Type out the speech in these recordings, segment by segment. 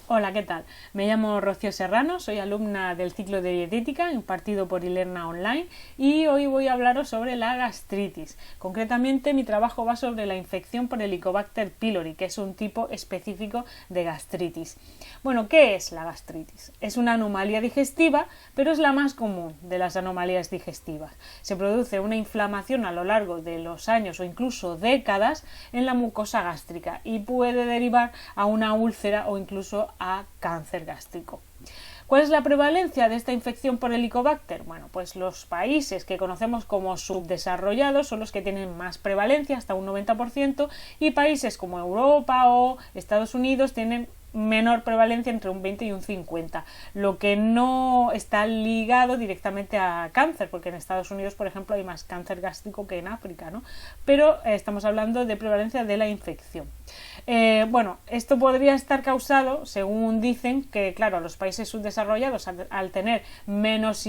Hola, ¿qué tal? Me llamo Rocío Serrano, soy alumna del ciclo de dietética impartido por Ilerna Online y hoy voy a hablaros sobre la gastritis. Concretamente, mi trabajo va sobre la infección por Helicobacter pylori, que es un tipo específico de gastritis. Bueno, ¿qué es la gastritis? Es una anomalía digestiva, pero es la más común de las anomalías digestivas. Se produce una inflamación a lo largo de los años o incluso décadas en la mucosa gástrica y puede derivar a una úlcera o incluso a cáncer gástrico. ¿Cuál es la prevalencia de esta infección por Helicobacter? Bueno, pues los países que conocemos como subdesarrollados son los que tienen más prevalencia, hasta un 90%, y países como Europa o Estados Unidos tienen menor prevalencia, entre un 20 y un 50, lo que no está ligado directamente a cáncer, porque en Estados Unidos, por ejemplo, hay más cáncer gástrico que en África, ¿no? Pero estamos hablando de prevalencia de la infección. Bueno, esto podría estar causado, según dicen, que claro, los países subdesarrollados al tener menos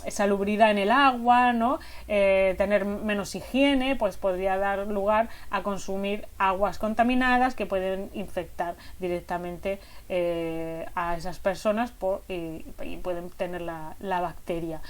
salubridad en el agua, ¿no? Tener menos higiene, pues podría dar lugar a consumir aguas contaminadas que pueden infectar directamente a esas personas y pueden tener la bacteria.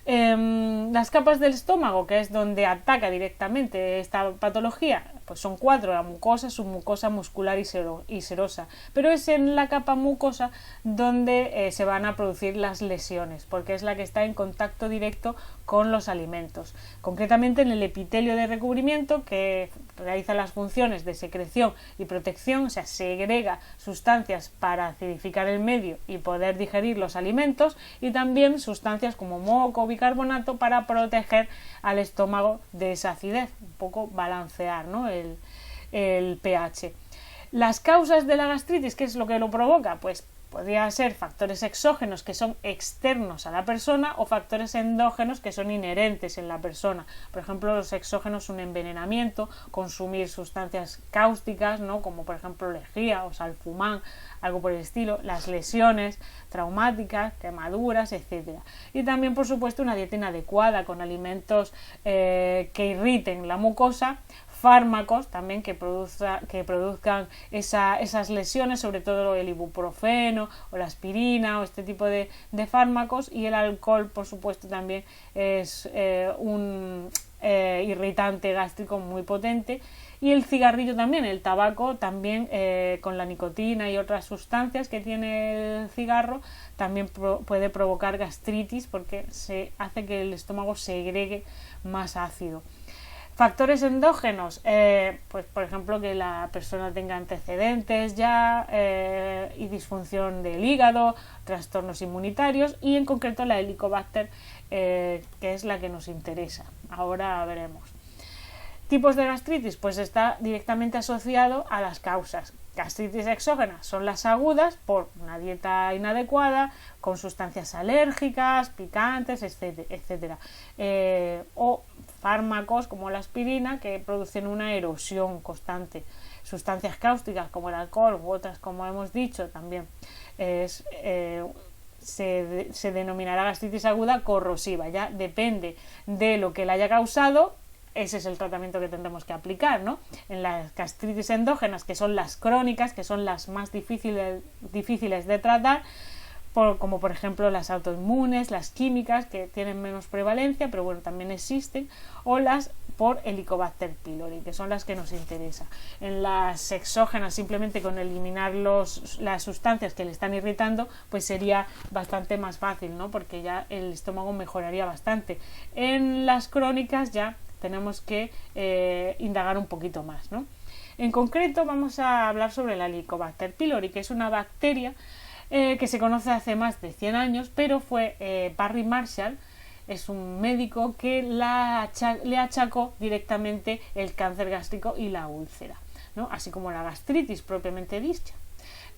Las capas del estómago, que es donde ataca directamente esta patología, pues son 4: la mucosa, submucosa, muscular y serosa, pero es en la capa mucosa donde se van a producir las lesiones, porque es la que está en contacto directo con los alimentos, concretamente en el epitelio de recubrimiento, que realiza las funciones de secreción y protección, o sea, segrega sustancias para acidificar el medio y poder digerir los alimentos, y también sustancias como moco o bicarbonato para proteger al estómago de esa acidez, un poco balancear, ¿no? el pH. Las causas de la gastritis, ¿qué es lo que lo provoca? Pues podría ser factores exógenos que son externos a la persona o factores endógenos que son inherentes en la persona. Por ejemplo, los exógenos, un envenenamiento, consumir sustancias cáusticas, ¿no? Como por ejemplo lejía o salfumán, algo por el estilo, las lesiones traumáticas, quemaduras, etc. Y también, por supuesto, una dieta inadecuada con alimentos que irriten la mucosa, fármacos también que produzcan esas lesiones, sobre todo el ibuprofeno o la aspirina o este tipo de fármacos, y el alcohol, por supuesto, también es un irritante gástrico muy potente, y el cigarrillo también, el tabaco también, con la nicotina y otras sustancias que tiene el cigarro, también puede provocar gastritis porque se hace que el estómago segregue más ácido. Factores endógenos, pues por ejemplo que la persona tenga antecedentes ya y disfunción del hígado, trastornos inmunitarios, y en concreto la Helicobacter, que es la que nos interesa. Ahora veremos. Tipos de gastritis, pues está directamente asociado a las causas. Gastritis exógenas son las agudas por una dieta inadecuada, con sustancias alérgicas, picantes, etc. O fármacos como la aspirina, que producen una erosión constante. Sustancias cáusticas como el alcohol u otras, como hemos dicho, también se denominará gastritis aguda corrosiva. Ya depende de lo que la haya causado. Ese es el tratamiento que tendremos que aplicar, ¿no? En las gastritis endógenas, que son las crónicas, que son las más difíciles de tratar, como por ejemplo las autoinmunes, las químicas, que tienen menos prevalencia, pero bueno, también existen, o las por Helicobacter pylori, que son las que nos interesan. En las exógenas, simplemente con eliminar las sustancias que le están irritando, pues sería bastante más fácil, ¿no? Porque ya el estómago mejoraría bastante. En las crónicas ya tenemos que indagar un poquito más, ¿no? En concreto vamos a hablar sobre la Helicobacter pylori, que es una bacteria que se conoce hace más de 100 años, pero fue Barry Marshall, es un médico que le achacó directamente el cáncer gástrico y la úlcera, ¿no? Así como la gastritis propiamente dicha.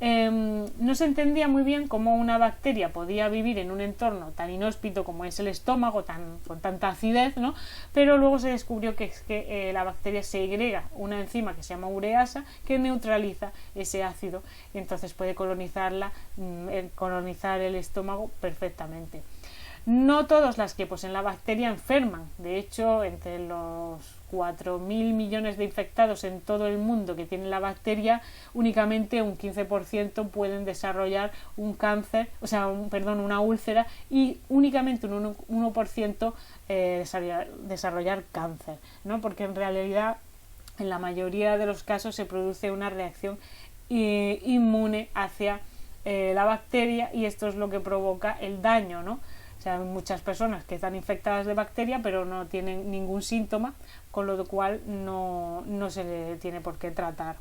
No se entendía muy bien cómo una bacteria podía vivir en un entorno tan inhóspito como es el estómago, con tanta acidez, ¿no? Pero luego se descubrió que la bacteria segrega una enzima que se llama ureasa, que neutraliza ese ácido, y entonces puede colonizar el estómago perfectamente. No todos las que poseen la bacteria enferman. De hecho, entre los 4.000 millones de infectados en todo el mundo que tienen la bacteria, únicamente un 15% pueden desarrollar un cáncer, una úlcera, y únicamente un 1% desarrollar cáncer, ¿no? Porque en realidad en la mayoría de los casos se produce una reacción inmune hacia la bacteria, y esto es lo que provoca el daño, ¿no? O sea, hay muchas personas que están infectadas de bacteria pero no tienen ningún síntoma, con lo cual no se le tiene por qué tratar.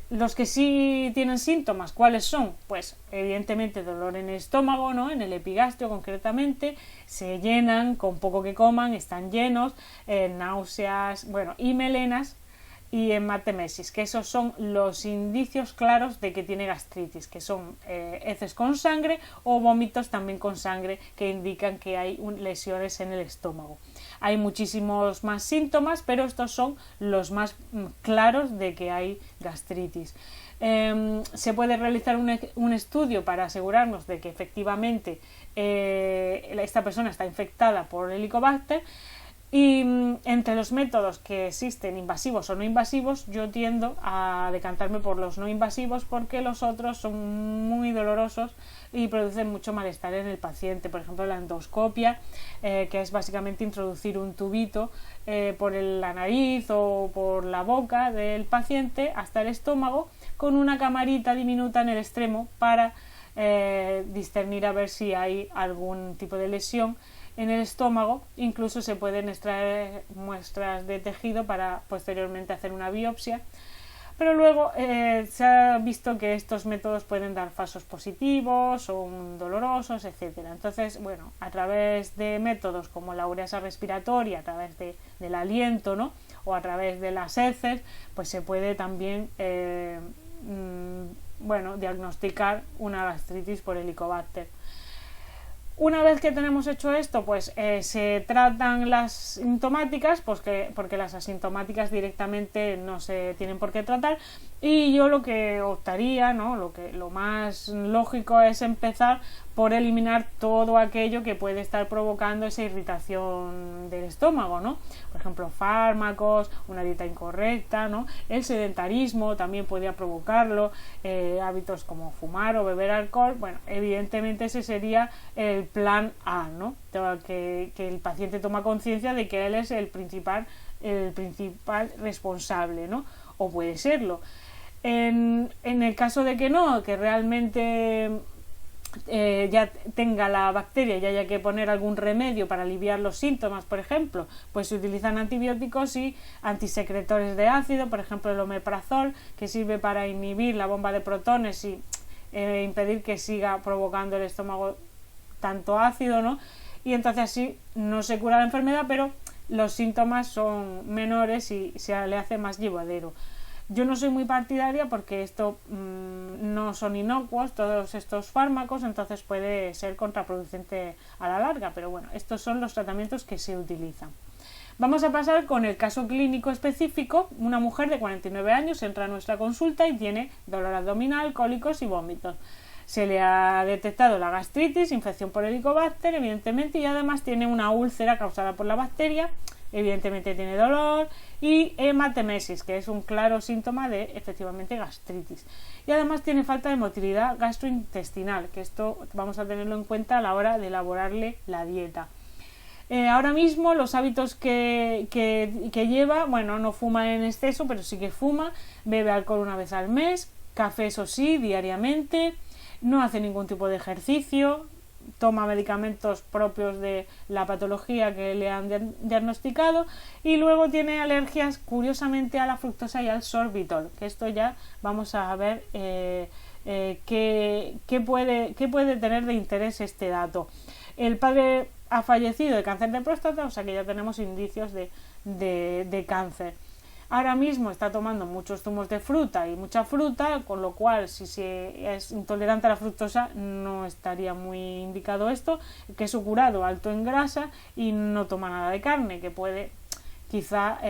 Los que sí tienen síntomas, ¿cuáles son? Pues evidentemente dolor en el estómago, ¿no? En el epigastrio concretamente, se llenan con poco que coman, están llenos, náuseas, y melenas, y hematemesis, que esos son los indicios claros de que tiene gastritis, que son heces con sangre o vómitos también con sangre, que indican que hay lesiones en el estómago. Hay muchísimos más síntomas, pero estos son los más claros de que hay gastritis. Se puede realizar un estudio para asegurarnos de que efectivamente esta persona está infectada por Helicobacter. Y entre los métodos que existen, invasivos o no invasivos, yo tiendo a decantarme por los no invasivos, porque los otros son muy dolorosos y producen mucho malestar en el paciente. Por ejemplo, la endoscopia, que es básicamente introducir un tubito por la nariz o por la boca del paciente hasta el estómago, con una camarita diminuta en el extremo para discernir a ver si hay algún tipo de lesión en el estómago. Incluso se pueden extraer muestras de tejido para posteriormente hacer una biopsia, pero luego se ha visto que estos métodos pueden dar falsos positivos, son dolorosos, etcétera. Entonces, a través de métodos como la ureasa respiratoria, a través del aliento, ¿no? O a través de las heces, pues se puede también diagnosticar una gastritis por Helicobacter. Una vez que tenemos hecho esto, pues se tratan las sintomáticas, porque las asintomáticas directamente no se tienen por qué tratar, y yo lo que optaría, ¿no? Lo más lógico es empezar por eliminar todo aquello que puede estar provocando esa irritación del estómago, ¿no? Por ejemplo, fármacos, una dieta incorrecta, ¿no? El sedentarismo también podría provocarlo, hábitos como fumar o beber alcohol. Evidentemente ese sería el plan A, ¿no? Que el paciente toma conciencia de que él es el principal responsable, ¿no? O puede serlo. En el caso de que no, que realmente ya tenga la bacteria y haya que poner algún remedio para aliviar los síntomas, por ejemplo, pues se utilizan antibióticos y antisecretores de ácido, por ejemplo el omeprazol, que sirve para inhibir la bomba de protones y impedir que siga provocando el estómago tanto ácido, ¿no? Y entonces así no se cura la enfermedad, pero los síntomas son menores y se le hace más llevadero. Yo no soy muy partidaria porque esto no son inocuos, todos estos fármacos, entonces puede ser contraproducente a la larga, pero estos son los tratamientos que se utilizan. Vamos a pasar con el caso clínico específico. Una mujer de 49 años entra a nuestra consulta y tiene dolor abdominal, cólicos y vómitos. Se le ha detectado la gastritis, infección por Helicobacter, evidentemente, y además tiene una úlcera causada por la bacteria. Evidentemente tiene dolor y hematemesis, que es un claro síntoma de efectivamente gastritis, y además tiene falta de motilidad gastrointestinal, que esto vamos a tenerlo en cuenta a la hora de elaborarle la dieta. Ahora mismo los hábitos que lleva, no fuma en exceso, pero sí que fuma, bebe alcohol una vez al mes, café eso sí, diariamente, no hace ningún tipo de ejercicio, toma medicamentos propios de la patología que le han diagnosticado, y luego tiene alergias curiosamente a la fructosa y al sorbitol, que esto ya vamos a ver qué puede tener de interés este dato. El padre ha fallecido de cáncer de próstata, o sea que ya tenemos indicios de cáncer. Ahora mismo está tomando muchos zumos de fruta y mucha fruta, con lo cual si se es intolerante a la fructosa no estaría muy indicado esto. Queso curado alto en grasa y no toma nada de carne, que puede quizá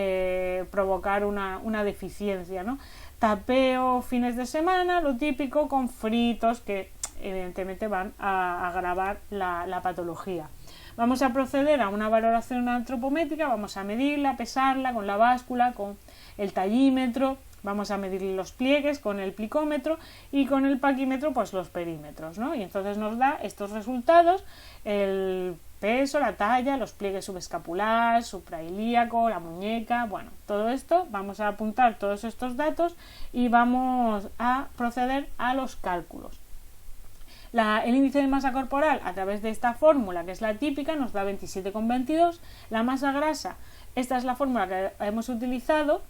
provocar una deficiencia, ¿no? Tapeo fines de semana, lo típico, con fritos, que evidentemente van a agravar la patología. Vamos a proceder a una valoración antropométrica, vamos a medirla, pesarla con la báscula, con el tallímetro, vamos a medir los pliegues con el plicómetro y con el paquímetro pues los perímetros, ¿no? Y entonces nos da estos resultados, el peso, la talla, los pliegues subescapular, suprailíaco, la muñeca, bueno, todo esto, vamos a apuntar todos estos datos y vamos a proceder a los cálculos. El índice de masa corporal a través de esta fórmula, que es la típica, nos da 27,22. La masa grasa, esta es la fórmula que hemos utilizado,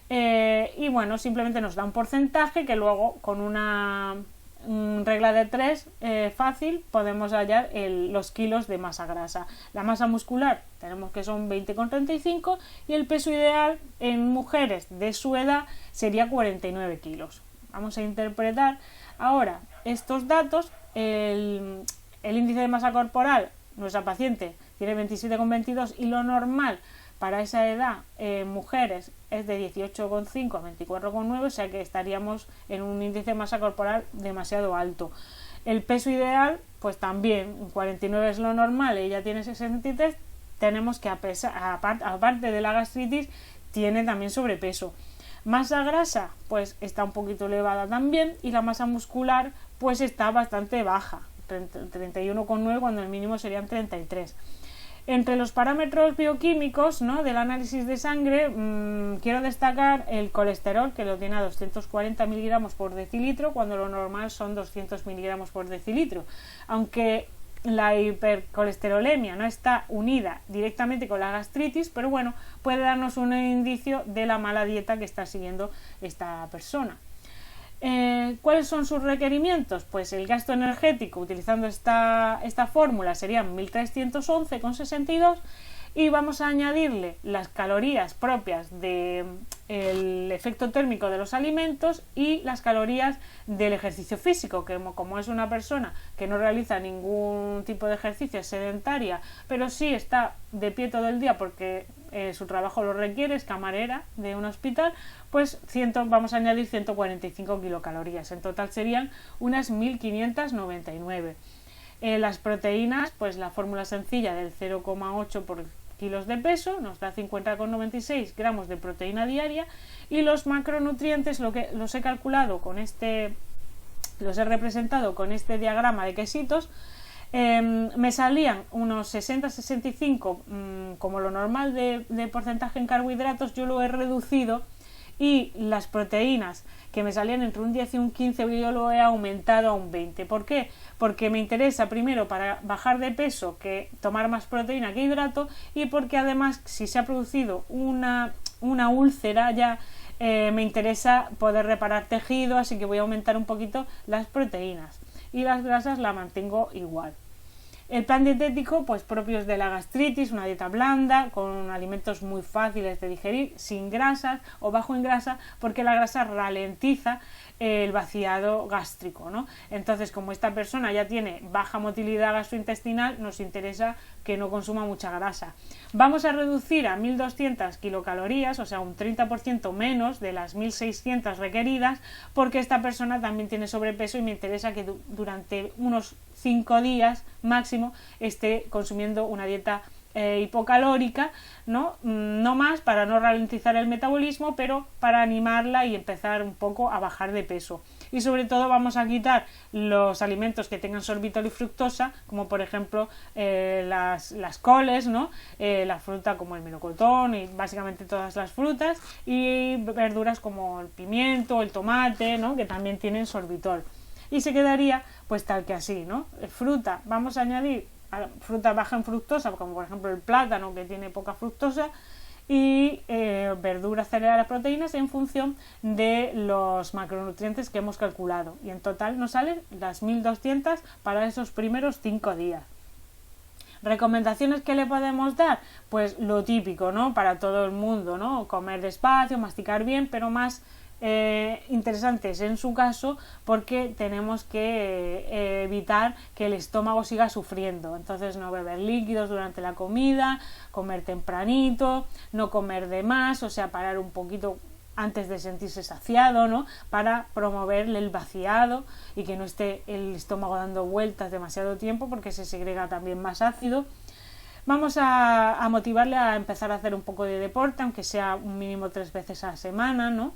y bueno, simplemente nos da un porcentaje que luego con una regla de 3 fácil podemos hallar los kilos de masa grasa. La masa muscular tenemos que son 20,35 y el peso ideal en mujeres de su edad sería 49 kilos. Vamos a interpretar ahora estos datos. El índice de masa corporal, nuestra paciente tiene 27,22 y lo normal para esa edad mujeres es de 18,5 a 24,9, o sea que estaríamos en un índice de masa corporal demasiado alto. El peso ideal, pues también 49 es lo normal, ella tiene 63, tenemos que aparte de la gastritis tiene también sobrepeso. Masa grasa, pues está un poquito elevada también, y la masa muscular pues está bastante baja, 31,9 cuando el mínimo serían 33. Entre los parámetros bioquímicos, ¿no?, del análisis de sangre, quiero destacar el colesterol, que lo tiene a 240 miligramos por decilitro, cuando lo normal son 200 miligramos por decilitro. Aunque la hipercolesterolemia no está unida directamente con la gastritis, pero bueno, puede darnos un indicio de la mala dieta que está siguiendo esta persona. ¿Cuáles son sus requerimientos? Pues el gasto energético utilizando esta fórmula serían 1311,62 y vamos a añadirle las calorías propias del efecto térmico de los alimentos y las calorías del ejercicio físico, que como es una persona que no realiza ningún tipo de ejercicio, es sedentaria, pero sí está de pie todo el día porque su trabajo lo requiere, es camarera de un hospital, pues vamos a añadir 145 kilocalorías. En total serían unas 1599. Las proteínas, pues la fórmula sencilla del 0,8 por kilos de peso nos da 50,96 gramos de proteína diaria, y los macronutrientes los he calculado los he representado con este diagrama de quesitos. Me salían unos 60-65 como lo normal de porcentaje en carbohidratos. Yo lo he reducido, y las proteínas que me salían entre un 10 y un 15 yo lo he aumentado a un 20. ¿Por qué? Porque me interesa primero para bajar de peso que tomar más proteína que hidrato, y porque además si se ha producido una úlcera ya me interesa poder reparar tejido, así que voy a aumentar un poquito las proteínas, y las grasas la mantengo igual. El plan dietético, pues propios de la gastritis, una dieta blanda, con alimentos muy fáciles de digerir, sin grasas o bajo en grasa, porque la grasa ralentiza el vaciado gástrico, ¿no? Entonces, como esta persona ya tiene baja motilidad gastrointestinal, nos interesa que no consuma mucha grasa. Vamos a reducir a 1200 kilocalorías, o sea, un 30% menos de las 1600 requeridas, porque esta persona también tiene sobrepeso y me interesa que durante unos 5 días máximo esté consumiendo una dieta hipocalórica, no más para no ralentizar el metabolismo, pero para animarla y empezar un poco a bajar de peso. Y sobre todo vamos a quitar los alimentos que tengan sorbitol y fructosa, como por ejemplo las coles, ¿no? La fruta como el melocotón y básicamente todas las frutas, y verduras como el pimiento, el tomate, ¿no?, que también tienen sorbitol. Y se quedaría pues tal que así, ¿no? Fruta, vamos a añadir fruta baja en fructosa, como por ejemplo el plátano, que tiene poca fructosa, y verduras, cereales, proteínas en función de los macronutrientes que hemos calculado, y en total nos salen las 1200 para esos primeros 5 días. ¿Recomendaciones que le podemos dar? Pues lo típico, ¿no?, para todo el mundo, ¿no? Comer despacio, masticar bien, pero más interesantes en su caso, porque tenemos que evitar que el estómago siga sufriendo. Entonces, no beber líquidos durante la comida, comer tempranito, no comer de más, o sea, parar un poquito antes de sentirse saciado, ¿no? Para promover el vaciado y que no esté el estómago dando vueltas demasiado tiempo, porque se segrega también más ácido. Vamos a motivarle a empezar a hacer un poco de deporte, aunque sea un mínimo 3 veces a la semana, ¿no?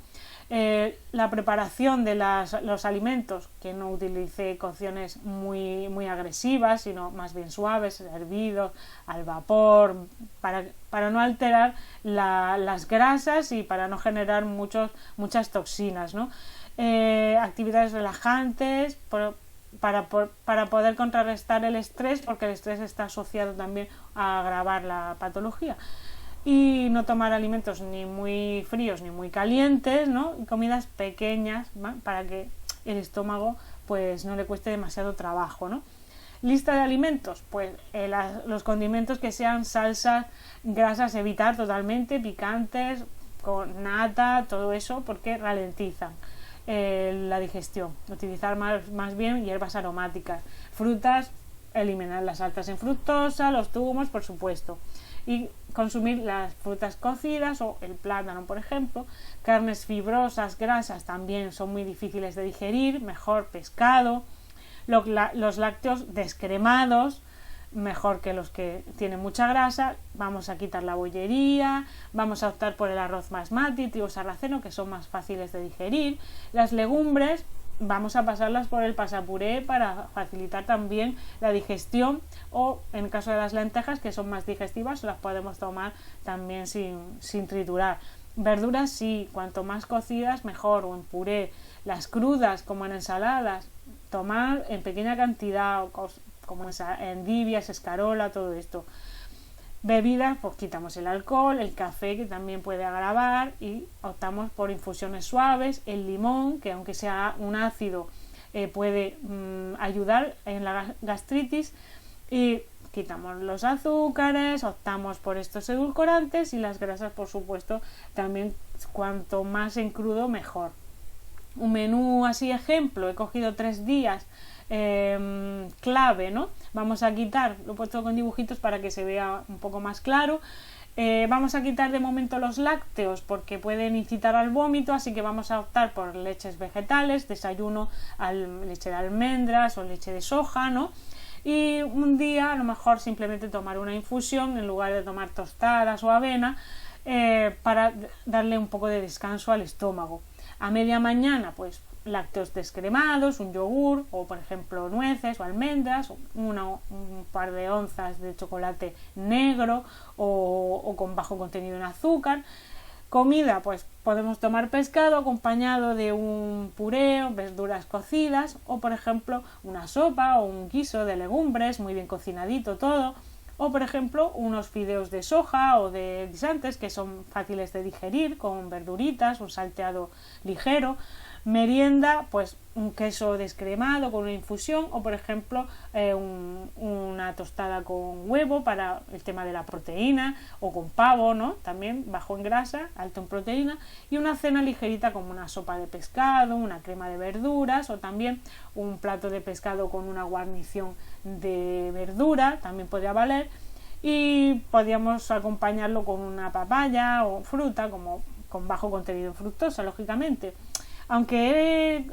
La preparación de los alimentos, que no utilice cocciones muy agresivas, sino más bien suaves, hervidos, al vapor, para no alterar las grasas y para no generar muchas toxinas, ¿no? Actividades relajantes para poder contrarrestar el estrés, porque el estrés está asociado también a agravar la patología. Y no tomar alimentos ni muy fríos ni muy calientes, ¿no? Y comidas pequeñas, ¿no? Para que el estómago pues no le cueste demasiado trabajo, ¿no? Lista de alimentos, pues los condimentos que sean salsas, grasas, evitar totalmente, picantes, con nata, todo eso, porque ralentizan la digestión. Utilizar más bien hierbas aromáticas. Frutas, eliminar las altas en fructosa, los zumos, por supuesto. Y consumir las frutas cocidas o el plátano, por ejemplo. Carnes fibrosas, grasas, también son muy difíciles de digerir, mejor pescado. Los lácteos descremados, mejor que los que tienen mucha grasa. Vamos a quitar la bollería, vamos a optar por el arroz basmati, trigo sarraceno, que son más fáciles de digerir. Las legumbres, vamos a pasarlas por el pasapuré para facilitar también la digestión, o en el caso de las lentejas, que son más digestivas, las podemos tomar también sin triturar. Verduras sí, cuanto más cocidas mejor, o en puré. Las crudas, como en ensaladas, tomar en pequeña cantidad, como endivias, escarola, todo esto. Bebidas, pues quitamos el alcohol, el café, que también puede agravar, y optamos por infusiones suaves. El limón, que aunque sea un ácido, puede ayudar en la gastritis. Y quitamos los azúcares, optamos por estos edulcorantes, y las grasas, por supuesto, también cuanto más en crudo mejor. Un menú así ejemplo, he cogido 3 días clave, ¿no? Vamos a quitar, lo he puesto con dibujitos para que se vea un poco más claro. Vamos a quitar de momento los lácteos porque pueden incitar al vómito, así que vamos a optar por leches vegetales, desayuno leche de almendras o leche de soja, ¿no? Y un día a lo mejor simplemente tomar una infusión en lugar de tomar tostadas o avena, para darle un poco de descanso al estómago. A media mañana, pues lácteos descremados, un yogur, o por ejemplo nueces o almendras, un par de onzas de chocolate negro o con bajo contenido en azúcar. Comida, pues podemos tomar pescado acompañado de un puré o verduras cocidas, o por ejemplo una sopa o un guiso de legumbres muy bien cocinadito todo, o por ejemplo unos fideos de soja o de guisantes que son fáciles de digerir con verduritas, un salteado ligero. Merienda, pues un queso descremado con una infusión, o por ejemplo una tostada con huevo para el tema de la proteína, o con pavo, ¿no? También bajo en grasa, alto en proteína. Y una cena ligerita como una sopa de pescado, una crema de verduras, o también un plato de pescado con una guarnición de verdura, también podría valer. Y podríamos acompañarlo con una papaya o fruta como con bajo contenido en fructosa, lógicamente. Aunque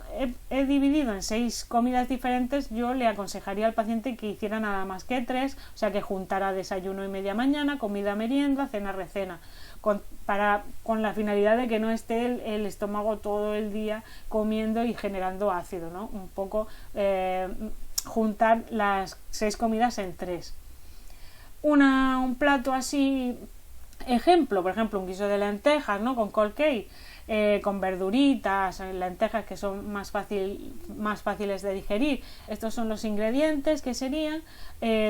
he dividido en 6 comidas diferentes, yo le aconsejaría al paciente que hiciera nada más que 3, o sea que juntara desayuno y media mañana, comida, merienda, cena, recena, con la finalidad de que no esté el estómago todo el día comiendo y generando ácido, ¿no? Un poco juntar las 6 comidas en 3. Un plato así, ejemplo, por ejemplo, un guiso de lentejas, ¿no? Con cold cake. Con verduritas, lentejas que son más fáciles de digerir. Estos son los ingredientes que serían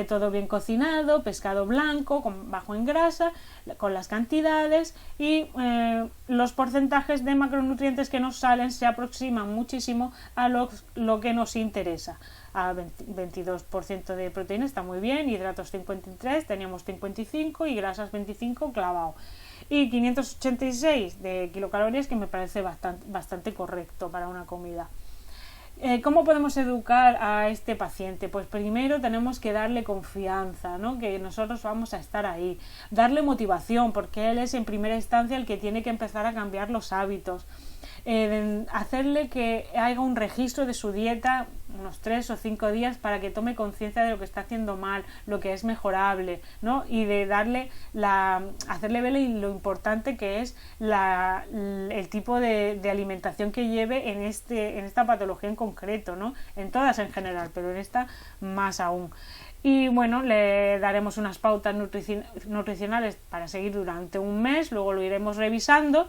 todo bien cocinado, pescado blanco bajo en grasa, con las cantidades, y los porcentajes de macronutrientes que nos salen se aproximan muchísimo a lo que nos interesa. A 22% de proteína está muy bien, hidratos 53, teníamos 55 y grasas 25 clavado. Y 586 de kilocalorías, que me parece bastante correcto para una comida. ¿Cómo podemos educar a este paciente? Pues primero tenemos que darle confianza, ¿no? Que nosotros vamos a estar ahí, darle motivación, porque él es en primera instancia el que tiene que empezar a cambiar los hábitos, hacerle que haga un registro de su dieta unos 3 o 5 días para que tome conciencia de lo que está haciendo mal, lo que es mejorable, ¿no? Y de hacerle ver lo importante que es el tipo de alimentación que lleve en esta patología en concreto, ¿no? En todas en general, pero en esta más aún. Y bueno, le daremos unas pautas nutricionales para seguir durante un mes, luego lo iremos revisando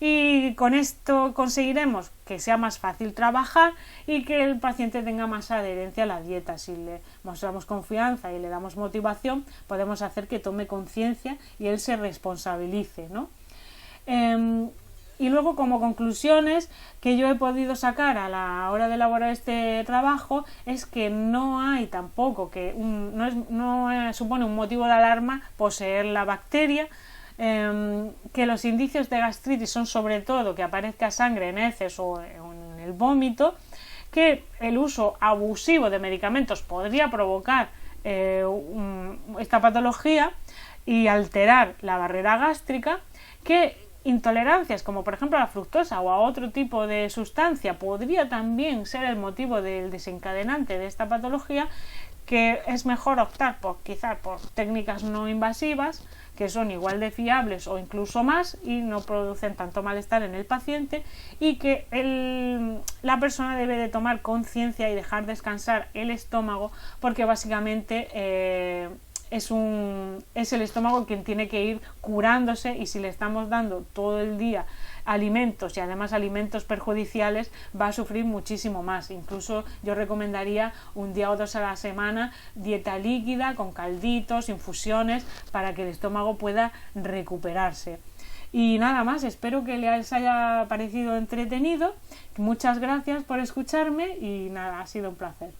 y con esto conseguiremos que sea más fácil trabajar y que el paciente tenga más adherencia a la dieta. Si le mostramos confianza y le damos motivación, podemos hacer que tome conciencia y él se responsabilice, ¿no? Y luego, como conclusiones que yo he podido sacar a la hora de elaborar este trabajo, es que no hay tampoco no supone un motivo de alarma poseer la bacteria, que los indicios de gastritis son sobre todo que aparezca sangre en heces o en el vómito, que el uso abusivo de medicamentos podría provocar esta patología y alterar la barrera gástrica, que intolerancias como por ejemplo a la fructosa o a otro tipo de sustancia podría también ser el motivo del desencadenante de esta patología, que es mejor optar quizás por técnicas no invasivas que son igual de fiables o incluso más y no producen tanto malestar en el paciente, y que la persona debe de tomar conciencia y dejar descansar el estómago, porque básicamente es el estómago quien tiene que ir curándose, y si le estamos dando todo el día alimentos y además alimentos perjudiciales va a sufrir muchísimo más. Incluso yo recomendaría un día o 2 a la semana dieta líquida con calditos, infusiones, para que el estómago pueda recuperarse. Y nada más, espero que les haya parecido entretenido. Muchas gracias por escucharme y nada, ha sido un placer.